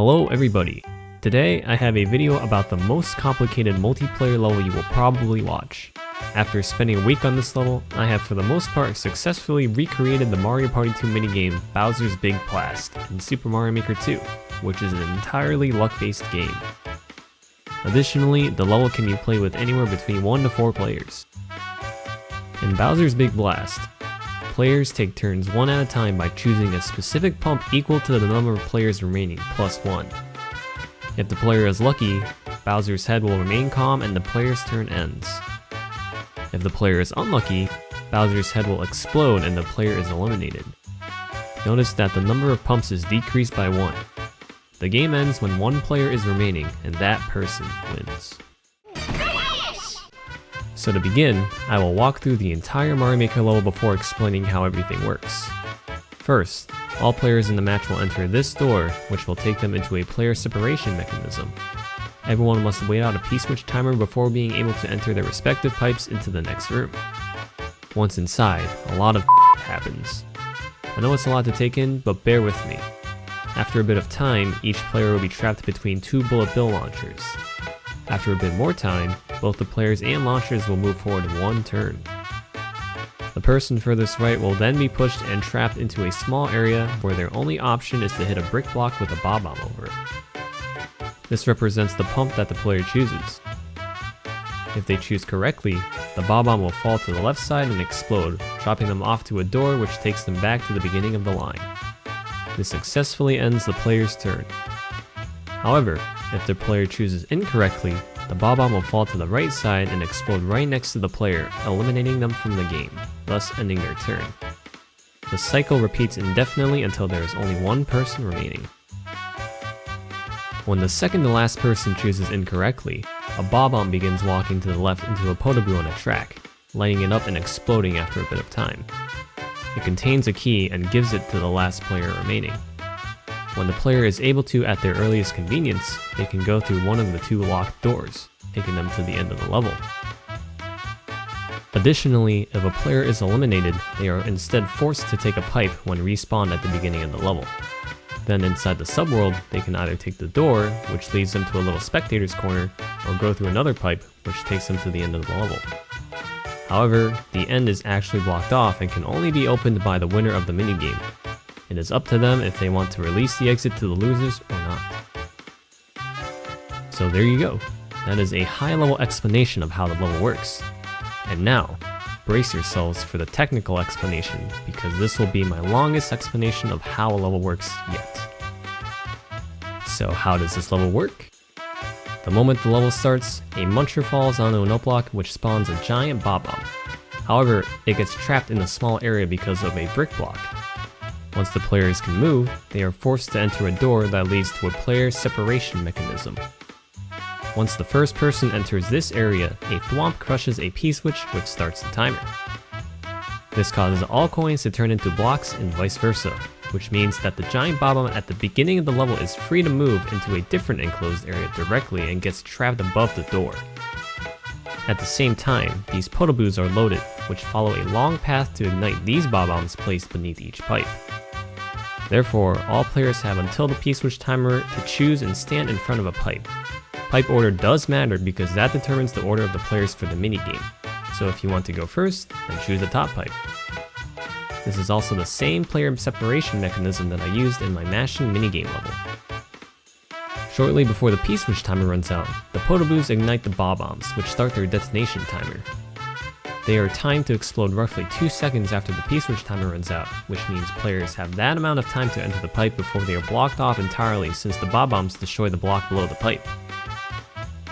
Hello everybody! Today I have a video about the most complicated multiplayer level you will probably watch. After spending a week on this level, I have for the most part successfully recreated the Mario Party 2 minigame Bowser's Big Blast in Super Mario Maker 2, which is an entirely luck-based game. Additionally, the level can be played with anywhere between 1 to 4 players. In Bowser's Big Blast, players take turns one at a time by choosing a specific pump equal to the number of players remaining plus 1. If the player is lucky, Bowser's head will remain calm and the player's turn ends. If the player is unlucky, Bowser's head will explode and the player is eliminated. Notice that the number of pumps is decreased by 1. The game ends when one player is remaining and that person wins. So to begin, I will walk through the entire Mario Maker level before explaining how everything works. First, all players in the match will enter this door, which will take them into a player separation mechanism. Everyone must wait out a P-switch timer before being able to enter their respective pipes into the next room. Once inside, a lot of happens. I know it's a lot to take in, but bear with me. After a bit of time, each player will be trapped between 2 bullet bill launchers. After a bit more time, both the players and launchers will move forward 1 turn. The person furthest right will then be pushed and trapped into a small area where their only option is to hit a brick block with a bomb over it. This represents the pump that the player chooses. If they choose correctly, the bomb will fall to the left side and explode, dropping them off to a door which takes them back to the beginning of the line. This successfully ends the player's turn. However, if the player chooses incorrectly, the bomb will fall to the right side and explode right next to the player, eliminating them from the game, thus ending their turn. The cycle repeats indefinitely until there is only one person remaining. When the second to last person chooses incorrectly, a bomb begins walking to the left into a potable on a track, lighting it up and exploding after a bit of time. It contains a key and gives it to the last player remaining. When the player is able to at their earliest convenience, they can go through one of the 2 locked doors, taking them to the end of the level. Additionally, if a player is eliminated, they are instead forced to take a pipe when respawned at the beginning of the level. Then inside the subworld, they can either take the door, which leads them to a little spectator's corner, or go through another pipe, which takes them to the end of the level. However, the end is actually blocked off and can only be opened by the winner of the minigame. It is up to them if they want to release the exit to the losers or not. So there you go. That is a high-level explanation of how the level works. And now, brace yourselves for the technical explanation, because this will be my longest explanation of how a level works yet. So how does this level work? The moment the level starts, a muncher falls onto an up block which spawns a giant bomb. However, it gets trapped in a small area because of a brick block. Once the players can move, they are forced to enter a door that leads to a player separation mechanism. Once the first person enters this area, a thwomp crushes a P-switch which starts the timer. This causes all coins to turn into blocks and vice versa, which means that the giant bomb at the beginning of the level is free to move into a different enclosed area directly and gets trapped above the door. At the same time, these potaboos are loaded, which follow a long path to ignite these bombs placed beneath each pipe. Therefore, all players have until the P-switch timer to choose and stand in front of a pipe. Pipe order does matter because that determines the order of the players for the minigame, so if you want to go first, then choose the top pipe. This is also the same player separation mechanism that I used in my mashing minigame level. Shortly before the P-switch timer runs out, the potaboos ignite the bombs, which start their detonation timer. They are timed to explode roughly 2 seconds after the P-switch timer runs out, which means players have that amount of time to enter the pipe before they are blocked off entirely since the bombs destroy the block below the pipe.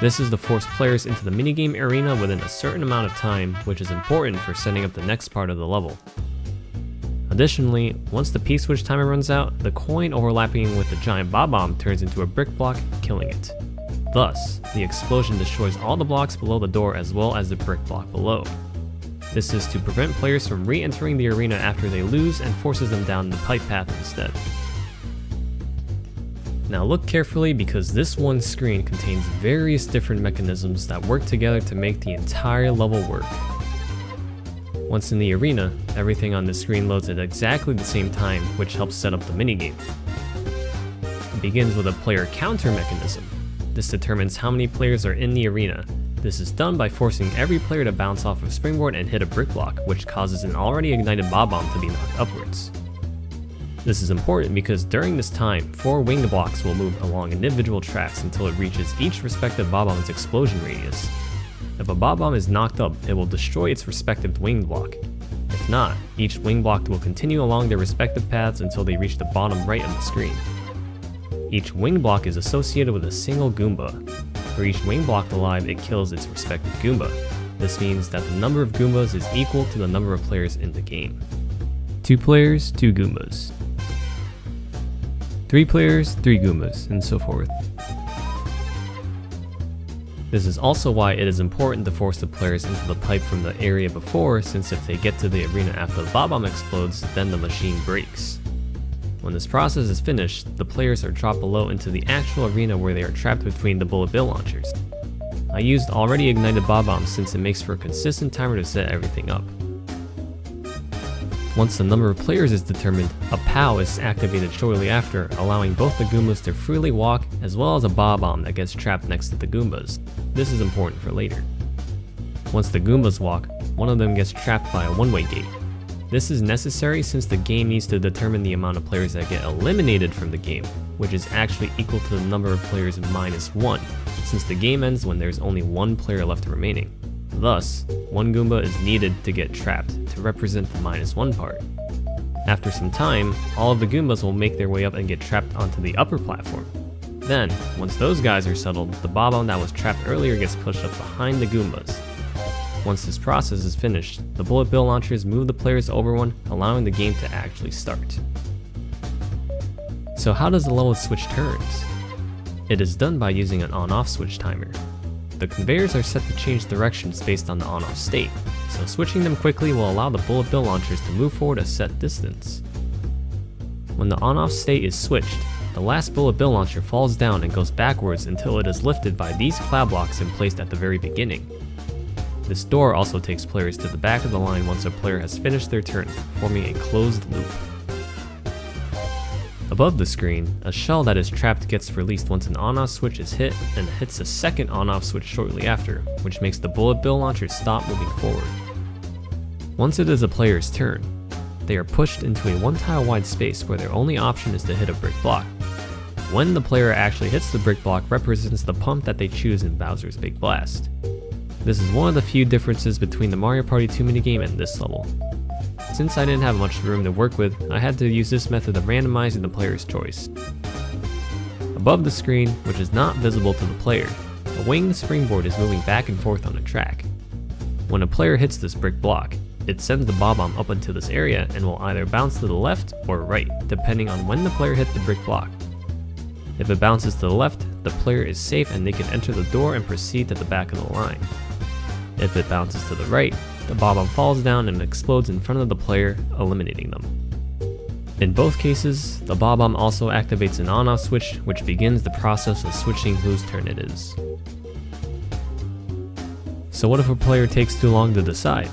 This is to force players into the minigame arena within a certain amount of time, which is important for setting up the next part of the level. Additionally, once the P-switch timer runs out, the coin overlapping with the giant bomb turns into a brick block, killing it. Thus, the explosion destroys all the blocks below the door as well as the brick block below. This is to prevent players from re-entering the arena after they lose and forces them down the pipe path instead. Now look carefully because this one screen contains various different mechanisms that work together to make the entire level work. Once in the arena, everything on the screen loads at exactly the same time, which helps set up the minigame. It begins with a player counter mechanism. This determines how many players are in the arena. This is done by forcing every player to bounce off of springboard and hit a brick block, which causes an already ignited bomb to be knocked upwards. This is important because during this time, 4 winged blocks will move along individual tracks until it reaches each respective bomb's explosion radius. If a bomb is knocked up, it will destroy its respective winged block. If not, each wing block will continue along their respective paths until they reach the bottom right of the screen. Each wing block is associated with a single Goomba. For each wing block alive, it kills its respective Goomba. This means that the number of Goombas is equal to the number of players in the game. 2 players, 2 Goombas. 3 players, 3 Goombas, and so forth. This is also why it is important to force the players into the pipe from the area before, since if they get to the arena after the bomb explodes, then the machine breaks. When this process is finished, the players are dropped below into the actual arena where they are trapped between the bullet bill launchers. I used already ignited bombs since it makes for a consistent timer to set everything up. Once the number of players is determined, a POW is activated shortly after, allowing both the Goombas to freely walk as well as a bomb that gets trapped next to the Goombas. This is important for later. Once the Goombas walk, one of them gets trapped by a one-way gate. This is necessary since the game needs to determine the amount of players that get eliminated from the game, which is actually equal to the number of players -1, since the game ends when there's only 1 player left remaining. Thus, 1 Goomba is needed to get trapped to represent the -1 part. After some time, all of the Goombas will make their way up and get trapped onto the upper platform. Then, once those guys are settled, the bomb that was trapped earlier gets pushed up behind the Goombas. Once this process is finished, the bullet bill launchers move the players over one, allowing the game to actually start. So how does the level switch turns? It is done by using an on-off switch timer. The conveyors are set to change directions based on the on-off state, so switching them quickly will allow the bullet bill launchers to move forward a set distance. When the on-off state is switched, the last bullet bill launcher falls down and goes backwards until it is lifted by these cloud blocks and placed at the very beginning. This door also takes players to the back of the line once a player has finished their turn, forming a closed loop. Above the screen, a shell that is trapped gets released once an on-off switch is hit and hits a second on-off switch shortly after, which makes the bullet bill launcher stop moving forward. Once it is a player's turn, they are pushed into a 1 tile wide space where their only option is to hit a brick block. When the player actually hits the brick block represents the pump that they choose in Bowser's Big Blast. This is one of the few differences between the Mario Party 2 minigame and this level. Since I didn't have much room to work with, I had to use this method of randomizing the player's choice. Above the screen, which is not visible to the player, a winged springboard is moving back and forth on a track. When a player hits this brick block, it sends the bomb up into this area and will either bounce to the left or right, depending on when the player hit the brick block. If it bounces to the left, the player is safe and they can enter the door and proceed to the back of the line. If it bounces to the right, the bomb falls down and explodes in front of the player, eliminating them. In both cases, the bomb also activates an on-off switch, which begins the process of switching whose turn it is. So what if a player takes too long to decide?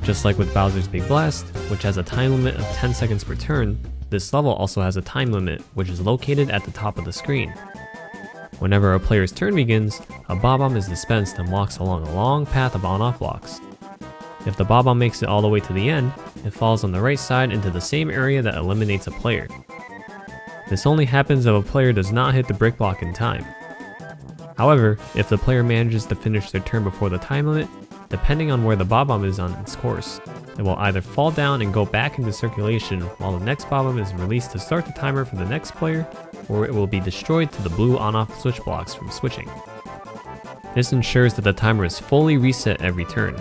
Just like with Bowser's Big Blast, which has a time limit of 10 seconds per turn, this level also has a time limit, which is located at the top of the screen. Whenever a player's turn begins, a bomb is dispensed and walks along a long path of on-off blocks. If the bomb makes it all the way to the end, it falls on the right side into the same area that eliminates a player. This only happens if a player does not hit the brick block in time. However, if the player manages to finish their turn before the time limit, depending on where the bomb is on its course, it will either fall down and go back into circulation while the next bomb is released to start the timer for the next player, or it will be destroyed to the blue on-off switch blocks from switching. This ensures that the timer is fully reset every turn.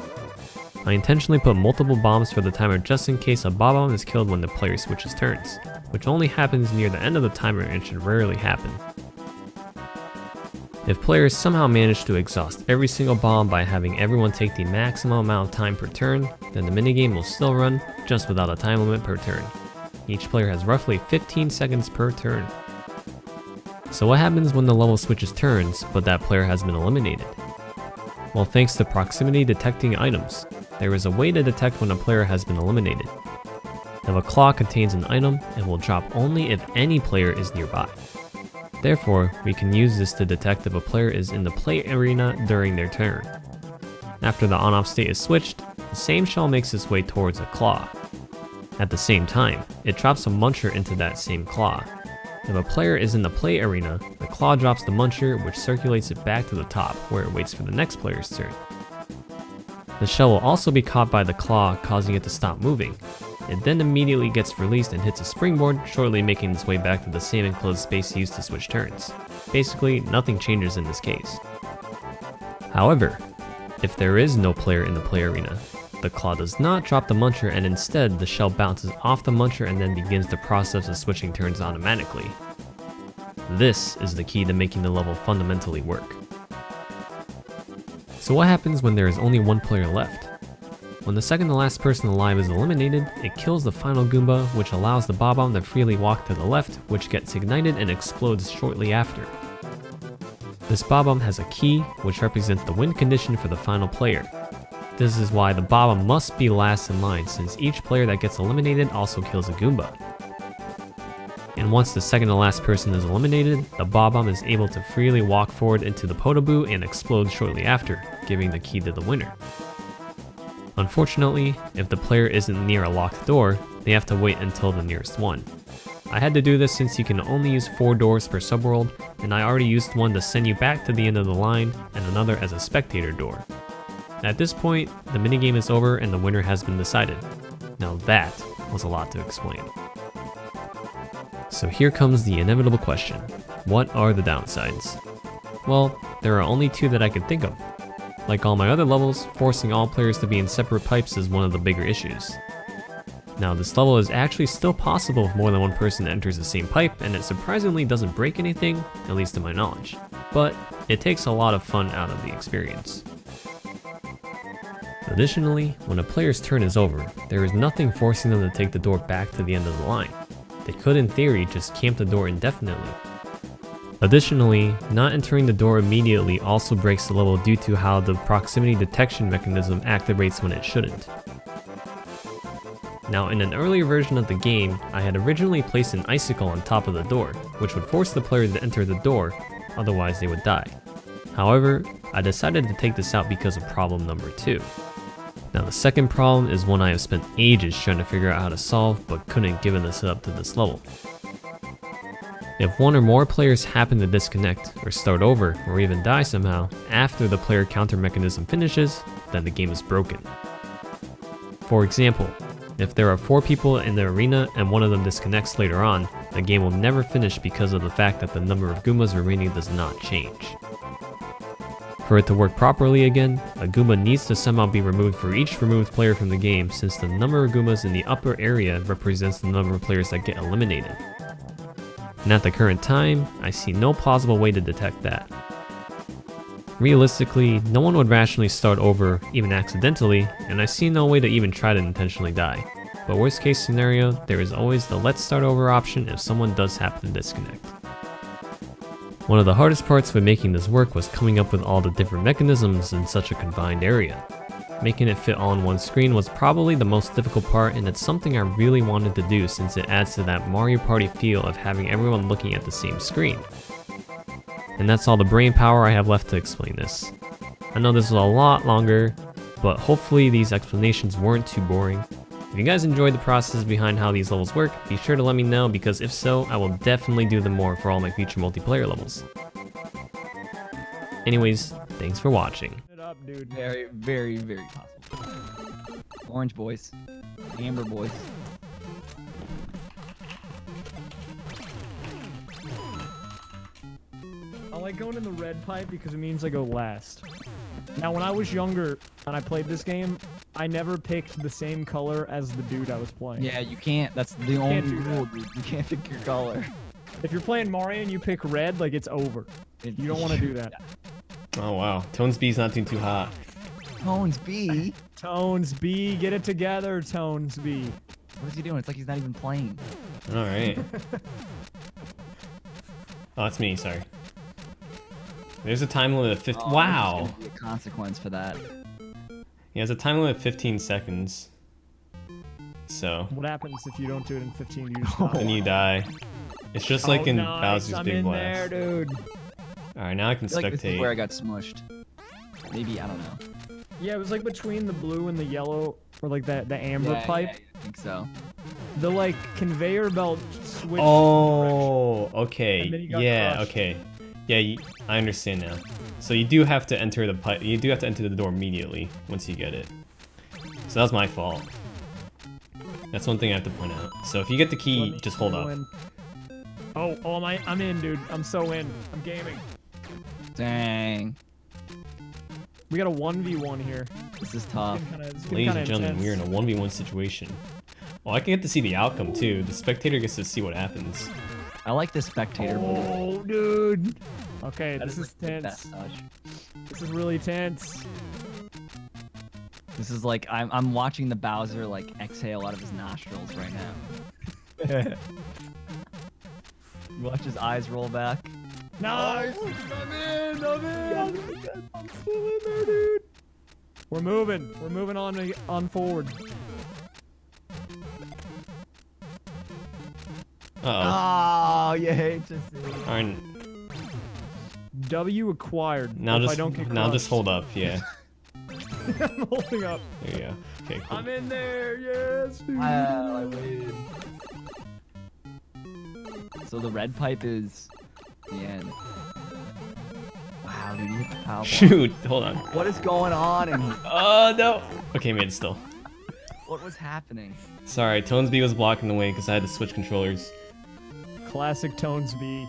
I intentionally put multiple bombs for the timer just in case a bomb is killed when the player switches turns, which only happens near the end of the timer and should rarely happen. If players somehow manage to exhaust every single bomb by having everyone take the maximum amount of time per turn, then the minigame will still run, just without a time limit per turn. Each player has roughly 15 seconds per turn. So what happens when the level switches turns, but that player has been eliminated? Well, thanks to proximity detecting items, there is a way to detect when a player has been eliminated. If a claw contains an item, it will drop only if any player is nearby. Therefore, we can use this to detect if a player is in the play arena during their turn. After the on-off state is switched, the same shell makes its way towards a claw. At the same time, it drops a muncher into that same claw. If a player is in the play arena, the claw drops the muncher, which circulates it back to the top, where it waits for the next player's turn. The shell will also be caught by the claw, causing it to stop moving. It then immediately gets released and hits a springboard, shortly making its way back to the same enclosed space used to switch turns. Basically, nothing changes in this case. However, if there is no player in the play arena, the claw does not drop the muncher, and instead the shell bounces off the muncher and then begins the process of switching turns automatically. This is the key to making the level fundamentally work. So what happens when there is only one player left? When the second to last person alive is eliminated, it kills the final Goomba, which allows the Bob-omb to freely walk to the left, which gets ignited and explodes shortly after. This Bob-omb has a key, which represents the win condition for the final player. This is why the Bob-omb must be last in line, since each player that gets eliminated also kills a Goomba. And once the second to last person is eliminated, the Bob-omb is able to freely walk forward into the Podoboo and explode shortly after, giving the key to the winner. Unfortunately, if the player isn't near a locked door, they have to wait until the nearest one. I had to do this since you can only use 4 doors per subworld, and I already used one to send you back to the end of the line, and another as a spectator door. At this point, the minigame is over and the winner has been decided. Now that was a lot to explain. So here comes the inevitable question. What are the downsides? Well, there are only 2 that I can think of. Like all my other levels, forcing all players to be in separate pipes is one of the bigger issues. Now this level is actually still possible if more than one person enters the same pipe, and it surprisingly doesn't break anything, at least to my knowledge. But it takes a lot of fun out of the experience. Additionally, when a player's turn is over, there is nothing forcing them to take the door back to the end of the line. They could in theory just camp the door indefinitely. Additionally, not entering the door immediately also breaks the level due to how the proximity detection mechanism activates when it shouldn't. Now in an earlier version of the game, I had originally placed an icicle on top of the door, which would force the player to enter the door, otherwise they would die. However, I decided to take this out because of problem number 2. Now the second problem is one I have spent ages trying to figure out how to solve, but couldn't given the setup to this level. If one or more players happen to disconnect, or start over, or even die somehow, after the player counter mechanism finishes, then the game is broken. For example, if there are 4 people in the arena and one of them disconnects later on, the game will never finish because of the fact that the number of Goombas remaining does not change. For it to work properly again, a Goomba needs to somehow be removed for each removed player from the game, since the number of Goombas in the upper area represents the number of players that get eliminated. And at the current time, I see no plausible way to detect that. Realistically, no one would rationally start over, even accidentally, and I see no way to even try to intentionally die. But worst case scenario, there is always the let's start over option if someone does happen to disconnect. One of the hardest parts with making this work was coming up with all the different mechanisms in such a confined area. Making it fit all on one screen was probably the most difficult part, and it's something I really wanted to do since it adds to that Mario Party feel of having everyone looking at the same screen. And that's all the brain power I have left to explain this. I know this was a lot longer, but hopefully these explanations weren't too boring. If you guys enjoyed the process behind how these levels work, be sure to let me know, because if so, I will definitely do them more for all my future multiplayer levels. Anyways, thanks for watching. Up, dude. Very, very, very possible. Orange boys. Amber boys. I like going in the red pipe because it means I go last. Now, when I was younger and I played this game, I never picked the same color as the dude I was playing. Yeah, you can't. That's the only rule, dude. You can't pick your color. If you're playing Mario and you pick red, like, it's over. You don't want to do that. Oh wow, Tones B's not doing too hot. Tones B? Tones B, get it together, Tones B. What is he doing? It's like he's not even playing. Alright. Oh, that's me, sorry. There's a time limit of 15. Wow! There's gonna be a consequence for that. Yeah, there's a time limit of 15 seconds. So. What happens if you don't do it in 15? You just Then you die. It's just like in nice. Bowser's I'm Big in Blast. there, dude. Alright, now I can I feel like this is spectate. where I got smushed. Maybe, I don't know. Yeah, it was like between the blue and the yellow, or like the amber pipe. Yeah, I think so. The like conveyor belt switched. Oh, And okay. then you got Yeah, crushed. okay. Yeah, I understand now. So you do have to enter the pipe. You do have to enter the door immediately once you get it. So that was my fault. That's one thing I have to point out. So if you get the key, just hold up. I'm in, dude. I'm so in. I'm gaming. Dang. We got a 1v1 here. This is tough. Ladies and gentlemen, we're in a 1v1 situation. Oh, I can get to see the outcome too. The spectator gets to see what happens. I like the spectator mode. Oh, dude. Okay, That this is like the tense. best touch. This is really tense. This is like I'm watching the Bowser like exhale out of his nostrils right now. Watch his eyes roll back. Nice. I'm in. I'm still in there, dude. We're moving. We're moving on forward. Uh Oh, you hate to see. oh. Alright, W acquired. now if I don't get just crushed. hold up. Yeah. I'm holding up. There you go. Okay, cool. I'm in there. Yes, dude. Wow, I waited. So the red pipe is the end. Wow, dude, you hit the power block. Shoot, hold on. What is going on? And Oh no. Okay, made it still. what was happening? Sorry, Tonesby was blocking the way because I had to switch controllers. Classic Tonesby.